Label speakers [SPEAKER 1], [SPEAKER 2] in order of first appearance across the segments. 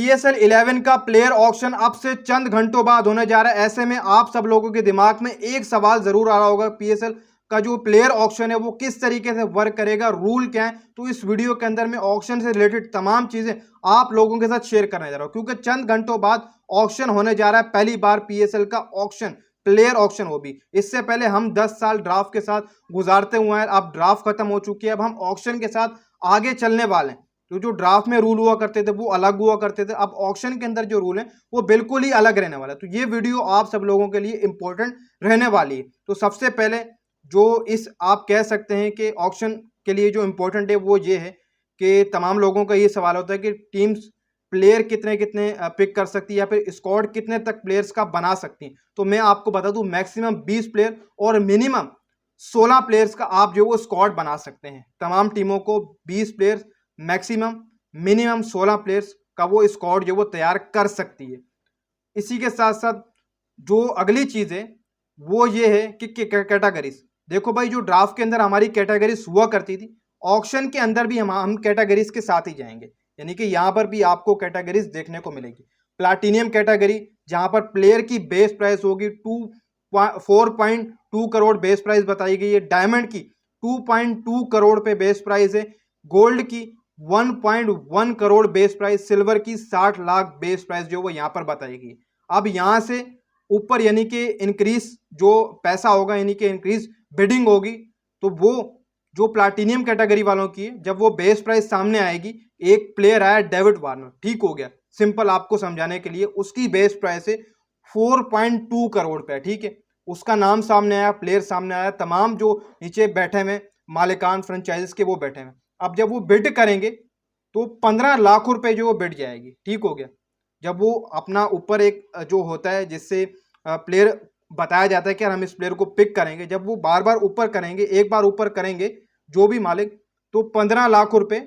[SPEAKER 1] PSL 11 का player auction अब से चंद घंटों बाद होने जा रहा है। ऐसे में आप सब लोगों के दिमाग में एक सवाल जरूर आ रहा होगा, PSL का जो प्लेयर ऑक्शन है वो किस तरीके से वर्क करेगा, रूल क्या है। तो इस वीडियो के अंदर मैं ऑक्शन से रिलेटेड तमाम चीजें आप लोगों के साथ शेयर करने जा रहा हूं, क्योंकि चंद घंटों बाद ऑक्शन होने जा रहा है। पहली बार PSL का ऑक्शन, प्लेयर ऑक्शन हो भी। इससे पहले हम 10 साल ड्राफ्ट के साथ गुजारते हुए हैं, अब ड्राफ्ट खत्म हो चुकी है, अब हम ऑक्शन के साथ आगे चलने वाले हैं। तो जो ड्राफ्ट में रूल हुआ करते थे वो अलग हुआ करते थे, अब ऑक्शन के अंदर जो रूल है वो बिल्कुल ही अलग रहने वाला है। तो ये वीडियो आप सब लोगों के लिए इंपॉर्टेंट रहने वाली है। तो सबसे पहले जो इस आप कह सकते हैं कि ऑक्शन के लिए जो इंपॉर्टेंट है वो ये है कि तमाम लोगों का ये सवाल होता है कि टीम्स प्लेयर कितने कितने पिक कर सकती है या फिर स्क्वाड कितने तक प्लेयर्स का बना सकती है। तो मैं आपको बता दूं, मैक्सिमम 20 प्लेयर और मिनिमम 16 प्लेयर्स का आप जो वो स्क्वाड बना सकते हैं। तमाम टीमों को 20 प्लेयर्स, मैक्सिमम मिनिमम 16 प्लेयर्स का वो स्क्वाड जो वो तैयार कर सकती है। इसी के साथ साथ जो अगली चीज है वो ये है कि कैटेगरीज। देखो भाई, जो ड्राफ्ट के अंदर हमारी कैटेगरीज हुआ करती थी, ऑक्शन के अंदर भी हम कैटेगरीज के साथ ही जाएंगे, यानी कि यहां पर भी आपको कैटेगरीज देखने को मिलेगी। प्लाटिनियम कैटेगरी, जहां पर प्लेयर की बेस प्राइस होगी 4.2 करोड़ बेस प्राइस बताई गई है। डायमंड की 2.2 करोड़ पे बेस प्राइस है। गोल्ड की 1.1 करोड़ बेस प्राइस, सिल्वर की 60 लाख बेस प्राइस जो वो यहां पर बताई गई। अब यहां से ऊपर यानी कि इंक्रीज जो पैसा होगा, यानी कि इंक्रीज बिडिंग होगी, तो वो जो प्लाटिनियम कैटेगरी वालों की है, जब वो बेस प्राइस सामने आएगी, एक प्लेयर आया डेविड वार्नर, ठीक हो गया, सिंपल आपको समझाने के लिए, उसकी बेस प्राइस है 4.2 करोड़ पे, ठीक है। उसका नाम सामने आया, प्लेयर सामने आया, तमाम जो नीचे बैठे हुए मालिकान फ्रेंचाइजीज के वो बैठे हुए। अब जब वो बिड करेंगे तो 15 लाख रुपए जो वो बिड जाएगी, ठीक हो गया। जब वो अपना ऊपर एक जो होता है जिससे प्लेयर बताया जाता है कि हम इस प्लेयर को पिक करेंगे, जब वो बार बार ऊपर करेंगे, एक बार ऊपर करेंगे जो भी मालिक, तो 15 लाख रुपए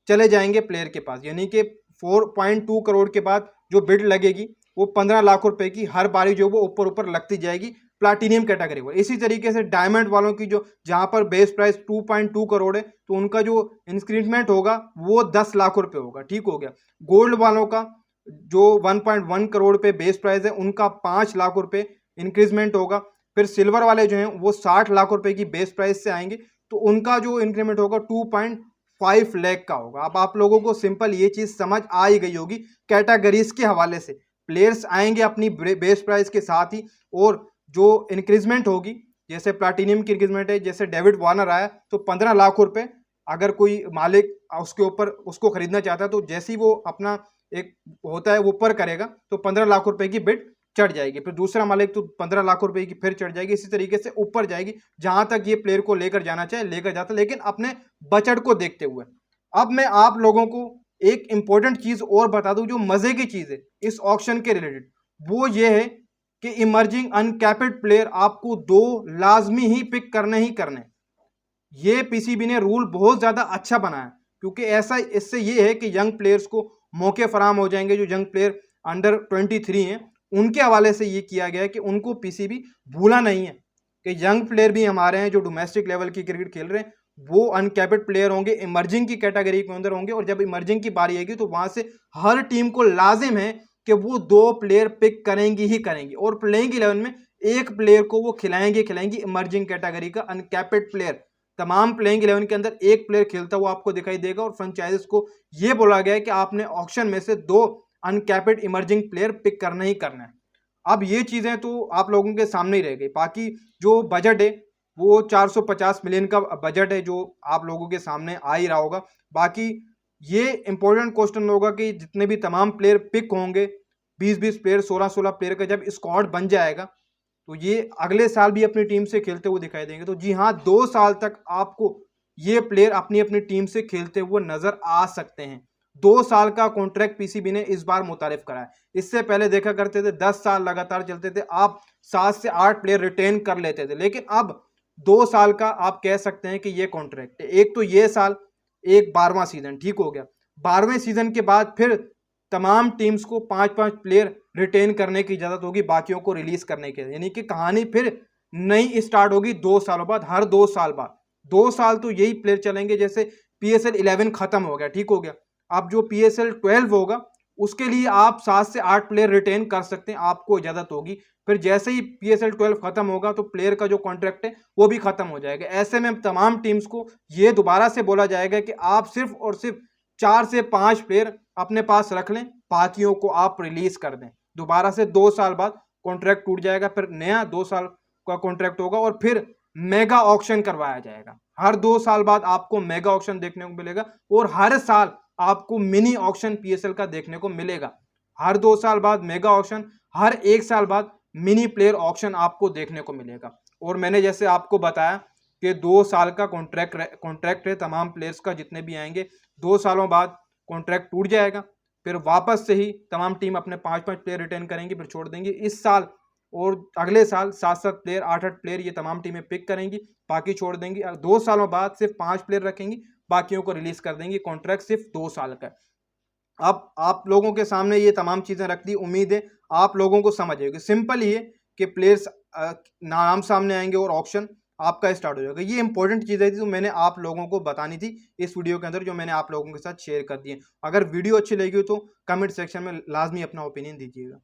[SPEAKER 1] चले जाएंगे प्लेयर के पास। यानी कि 4.2 करोड़ के बाद जो बिड लगेगी वो 15 लाख रुपए की हर बारी जो वो ऊपर ऊपर लगती जाएगी प्लाटिनियम कैटेगरी को। इसी तरीके से डायमंड वालों की जो जहां पर बेस प्राइस 2.2 करोड़ है, तो उनका जो इंक्रीजमेंट होगा वो 10 लाख रुपए होगा, ठीक हो गया। गोल्ड वालों का जो 1.1 करोड़ पे बेस प्राइस है, उनका 5 लाख रुपए इंक्रीजमेंट होगा। फिर सिल्वर वाले जो हैं वो 60 लाख रुपए की बेस प्राइस से आएंगे, तो उनका जो इंक्रीमेंट होगा 2.5 लाख का होगा। अब आप लोगों को सिंपल ये चीज समझ आ ही गई होगी कैटेगरीज के हवाले से। प्लेयर्स आएंगे अपनी बेस प्राइस के साथ ही, और जो इंक्रीजमेंट होगी, जैसे प्लाटिनियम की इंक्रीजमेंट है, जैसे डेविड वार्नर आया तो 15 लाख रुपए अगर कोई मालिक उसके ऊपर उसको खरीदना चाहता है, तो जैसे ही वो अपना एक होता है वो ऊपर करेगा तो 15 लाख रुपए की बिड चढ़ जाएगी। फिर दूसरा मालिक तो 15 लाख रुपए की फिर चढ़ जाएगी। इसी तरीके से ऊपर जाएगी, जहां तक ये प्लेयर को लेकर जाना चाहे लेकर जाता, लेकिन अपने बजट को देखते हुए। अब मैं आप लोगों को एक इंपॉर्टेंट चीज और बता दूं, जो मजे की चीज है इस ऑक्शन के रिलेटेड, वो ये है कि इमर्जिंग अनकैप्ड प्लेयर आपको 2 लाजमी ही पिक करने ही करने। ये PCB ने रूल बहुत ज्यादा अच्छा बनाया, क्योंकि ऐसा इससे ये है कि यंग प्लेयर्स को मौके फराम हो जाएंगे। जो यंग प्लेयर अंडर 23 हैं, उनके हवाले से ये किया गया है कि उनको PCB भूला नहीं है कि यंग प्लेयर भी हमारे हैं जो डोमेस्टिक लेवल की क्रिकेट खेल रहे हैं, वो अनकैप्ड प्लेयर होंगे, इमर्जिंग की कैटेगरी के अंदर होंगे। और जब इमर्जिंग की बारी आएगी तो वहां से हर टीम को लाजिम है कि वो 2 प्लेयर पिक करेंगी ही करेंगी, और प्लेइंग 11 में एक प्लेयर को वो खिलाएंगी इमर्जिंग कैटेगरी का अनकैप्ड प्लेयर। तमाम प्लेइंग 11 के अंदर एक प्लेयर खेलता हुआ आपको दिखाई देगा, और फ्रेंचाइजीज को यह बोला गया है कि आपने ऑक्शन में से 2 अनकैप्ड इमर्जिंग प्लेयर पिक करना ही करना है। अब ये चीजें तो आप लोगों के सामने ही रह गई। बाकी जो बजट है वो 450 मिलियन का बजट है, जो आप लोगों के सामने आ ही रहा होगा। बाकी ये इंपॉर्टेंट क्वेश्चन होगा कि जितने भी तमाम प्लेयर पिक होंगे, 20-20 प्लेयर, 16-16 प्लेयर का जब स्क्वाड बन जाएगा, तो ये अगले साल भी अपनी टीम से खेलते हुए दिखाई देंगे। तो जी हाँ, 2 साल तक आपको ये प्लेयर अपनी अपनी टीम से खेलते हुए नजर आ सकते हैं। 2 साल का कॉन्ट्रैक्ट PCB ने इस बार मुतारिफ करा है। इससे पहले देखा करते थे 10 साल लगातार चलते थे, आप 7 से 8 प्लेयर रिटेन कर लेते थे, लेकिन अब 2 साल का आप कह सकते हैं कि ये कॉन्ट्रैक्ट है। एक तो ये साल, एक 12वां सीजन, ठीक हो गया। 12वें सीजन के बाद फिर तमाम टीम्स को 5-5 प्लेयर रिटेन करने की इजाजत होगी, बाकियों को रिलीज करने की। यानी कि कहानी फिर नई स्टार्ट होगी 2 सालों बाद, हर 2 साल बाद। 2 साल तो यही प्लेयर चलेंगे। जैसे PSL 11 खत्म हो गया, ठीक हो गया, अब जो PSL 12 होगा उसके लिए आप 7 से 8 प्लेयर रिटेन कर सकते हैं, आपको इजाजत होगी। फिर जैसे ही PSL 12 खत्म होगा तो प्लेयर का जो कॉन्ट्रैक्ट है वो भी खत्म हो जाएगा। ऐसे में तमाम टीम्स को ये दोबारा से बोला जाएगा कि आप सिर्फ और सिर्फ 4 से 5 प्लेयर अपने पास रख लें, बाकियों को आप रिलीज कर दें। दोबारा से 2 साल बाद कॉन्ट्रैक्ट टूट जाएगा, फिर नया 2 साल का कॉन्ट्रैक्ट होगा और फिर मेगा ऑक्शन करवाया जाएगा। हर 2 साल बाद आपको मेगा ऑक्शन देखने को मिलेगा और हर साल आपको मिनी ऑक्शन PSL का देखने को मिलेगा। हर 2 साल बाद मेगा ऑक्शन, हर 1 साल बाद मिनी प्लेयर ऑक्शन आपको देखने को मिलेगा। और मैंने जैसे आपको बताया कि 2 साल का कॉन्ट्रैक्ट है तमाम प्लेयर्स का, जितने भी आएंगे 2 सालों बाद कॉन्ट्रैक्ट टूट जाएगा, फिर वापस से ही तमाम टीम अपने 5-5 प्लेयर रिटेन करेंगी, फिर छोड़ देंगे। इस साल और अगले साल 7-7 प्लेयर, 8-8 प्लेयर ये तमाम टीमें पिक करेंगी, बाकी छोड़ देंगी। 2 सालों बाद सिर्फ 5 प्लेयर रखेंगी, बाकियों को रिलीज कर देंगी। कॉन्ट्रैक्ट सिर्फ 2 साल का। अब आप लोगों के सामने ये तमाम चीजें रख दी, उम्मीद है आप लोगों को समझ आएगी। सिंपल ये कि प्लेयर्स नाम सामने आएंगे और ऑक्शन आपका स्टार्ट हो जाएगा। ये इंपॉर्टेंट चीज़ है जो मैंने आप लोगों को बतानी थी इस वीडियो के अंदर, जो मैंने आप लोगों के साथ शेयर कर दी है। अगर वीडियो अच्छी लगी हो तो कमेंट सेक्शन में लाजमी अपना ओपिनियन दीजिएगा।